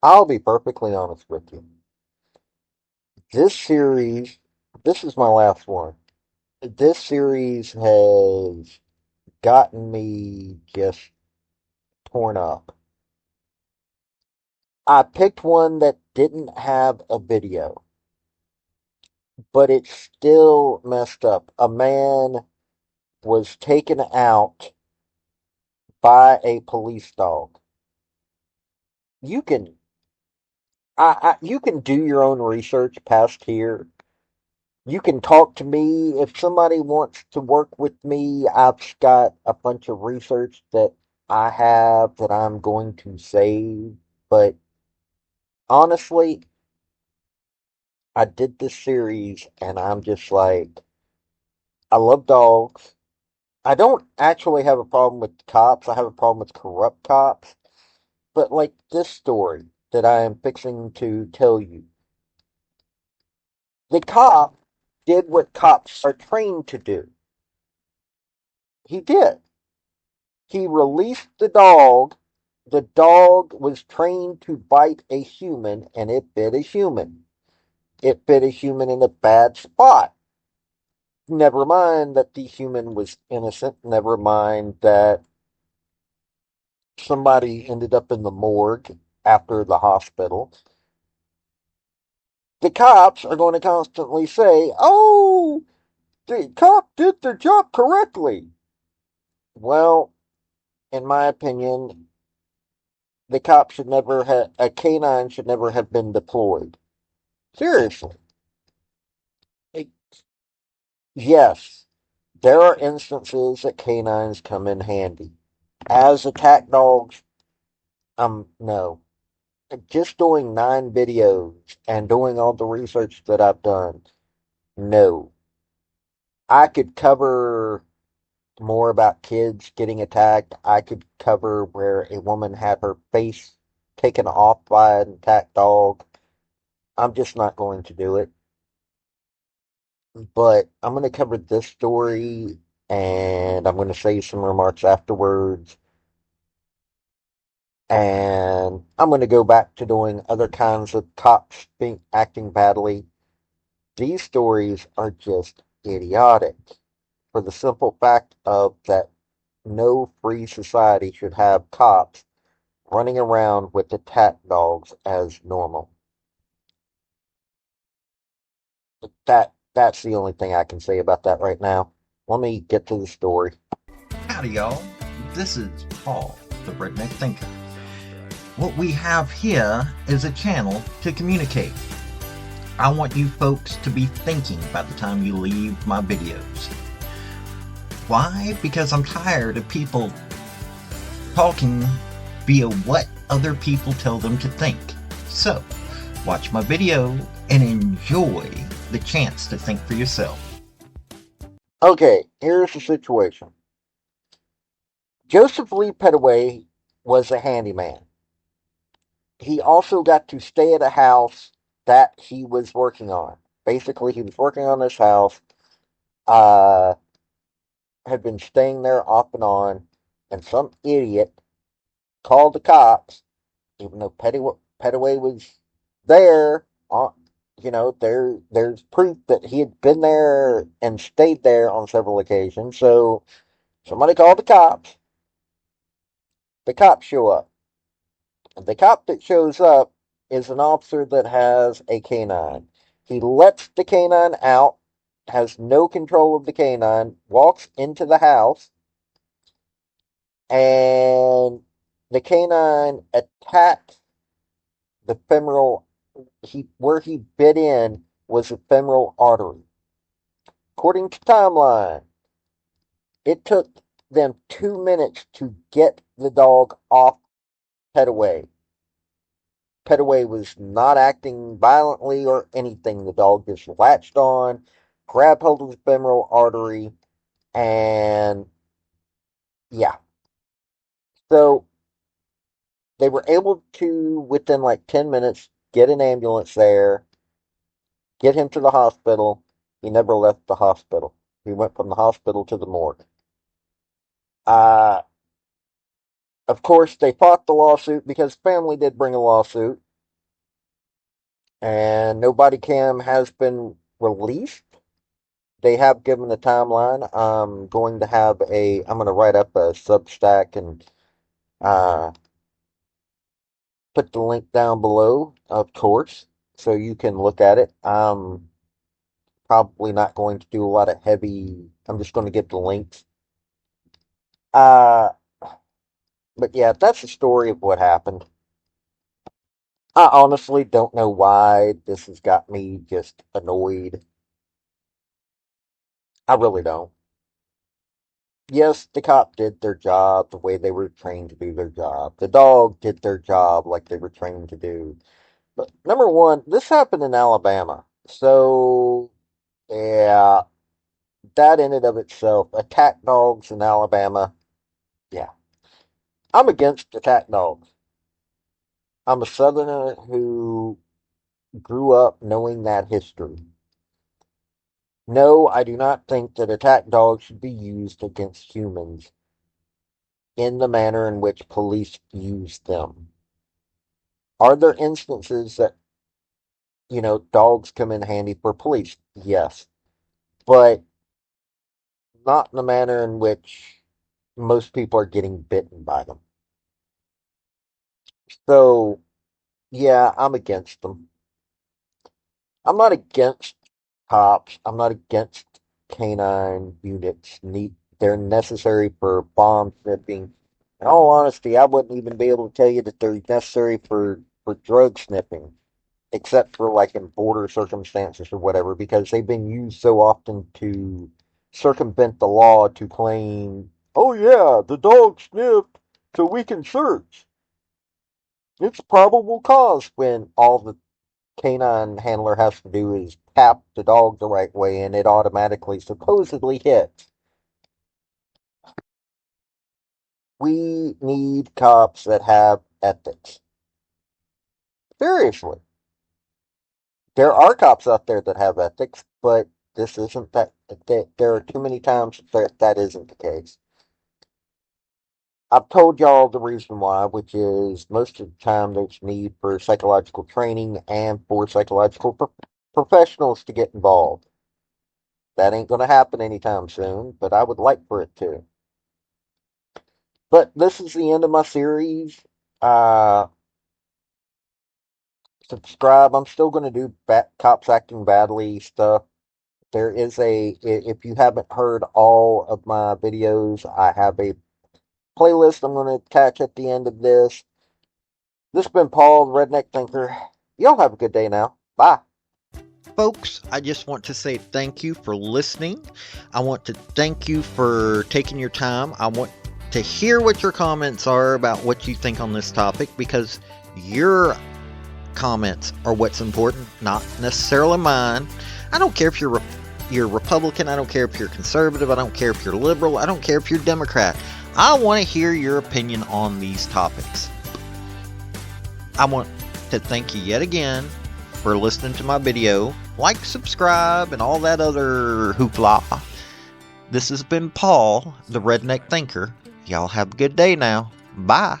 I'll be perfectly honest with you. This series, this is my last one. This series has gotten me just torn up. I picked one that didn't have a video, but it's still messed up. A man was taken out by a police dog. You can you can do your own research past here. You can talk to me if somebody wants to work with me. I've got a bunch of research that I have that I'm going to save, but honestly, I did this series and I'm just like, I love dogs. I don't actually have a problem with cops. I have a problem with corrupt cops. But like this story that I am fixing to tell you, the cop did what cops are trained to do. He did. He released the dog. The dog was trained to bite a human and it bit a human. It bit a human in a bad spot. Never mind that the human was innocent. Never mind that somebody ended up in the morgue after the hospital. The cops are going to constantly say, oh, the cop did their job correctly. Well, in my opinion, the cop should never have, a canine should never have been deployed. Seriously. It- yes, there are instances that canines come in handy. As attack dogs, no. Just doing 9 videos and doing all the research that I've done, no. I could cover more about kids getting attacked. I could cover where a woman had her face taken off by an attack dog. I'm just not going to do it. But I'm going to cover this story and I'm going to say some remarks afterwards. And I'm going to go back to doing other kinds of cops being acting badly. These stories are just idiotic for the simple fact of that no free society should have cops running around with attack dogs as normal. That's the only thing I can say about that right now. Let me get to the story. Howdy, y'all. This is Paul, the Redneck Thinker. What we have here is a channel to communicate. I want you folks to be thinking by the time you leave my videos. Why? Because I'm tired of people talking via what other people tell them to think. So, watch my video and enjoy the chance to think for yourself. Okay, here's the situation. Joseph Lee Petaway was a handyman. He also got to stay at a house that he was working on. Basically, he was working on this house, uh, had been staying there off and on, and some idiot called the cops, even though Petaway was there. There's proof that he had been there and stayed there on several occasions. So somebody called the cops. The cops show up. The cop that shows up is an officer that has a canine. He lets the canine out, has no control of the canine, walks into the house, and the canine attacks the femoral. Where he bit in was the femoral artery. According to timeline, it took them 2 minutes to get the dog off Petaway. Petaway was not acting violently or anything. The dog just latched on, grabbed hold of the femoral artery, and yeah. So they were able to, within like 10 minutes, get an ambulance there, get him to the hospital. He never left the hospital. He went from the hospital to the morgue. Uh, of course, they fought the lawsuit because family did bring a lawsuit. and no body cam has been released. They have given a timeline. I'm going to write up a Substack and uh, put the link down below, of course, so you can look at it. Probably not going to do a lot of heavy. I'm just going to get the links. Uh, but yeah, that's the story of what happened. I honestly don't know why this has got me just annoyed. I really don't. Yes, the cop did their job the way they were trained to do their job. The dog did their job like they were trained to do. But number one, this happened in Alabama. So, yeah, that in and of itself, attack dogs in Alabama, yeah. I'm against attack dogs. I'm a Southerner who grew up knowing that history. No, I do not think that attack dogs should be used against humans in the manner in which police use them. Are there instances that, dogs come in handy for police? Yes. But not in the manner in which most people are getting bitten by them. So, yeah, I'm against them. I'm not against cops. I'm not against canine units. They're necessary for bomb sniffing. In all honesty, I wouldn't even be able to tell you that they're necessary for drug sniffing, except for like in border circumstances or whatever, because they've been used so often to circumvent the law to claim, oh yeah, the dog sniffed, so we can search. It's probable cause when all the canine handler has to do is tap the dog the right way and it automatically supposedly hits. We need cops that have ethics. Seriously. There are cops out there that have ethics, but this isn't there are too many times that isn't the case. I've told y'all the reason why, which is most of the time there's need for psychological training and for psychological professionals to get involved. That ain't going to happen anytime soon, but I would like for it to. But this is the end of my series. Uh, Subscribe. I'm still going to do cops acting badly stuff. If you haven't heard all of my videos, I have a playlist I'm going to attach at the end of this. This has been Paul, the Redneck Thinker. Y'all have a good day now. Bye. Folks, I just want to say thank you for listening. I want to thank you for taking your time. I want to hear what your comments are about what you think on this topic, because your comments are what's important, not necessarily mine. I don't care if you're Republican. I don't care if you're conservative. I don't care if you're liberal. I don't care if you're Democrat. I want to hear your opinion on these topics. I want to thank you yet again for listening to my video. Like, subscribe, and all that other hoopla. This has been Paul, the Redneck Thinker. Y'all have a good day now. Bye.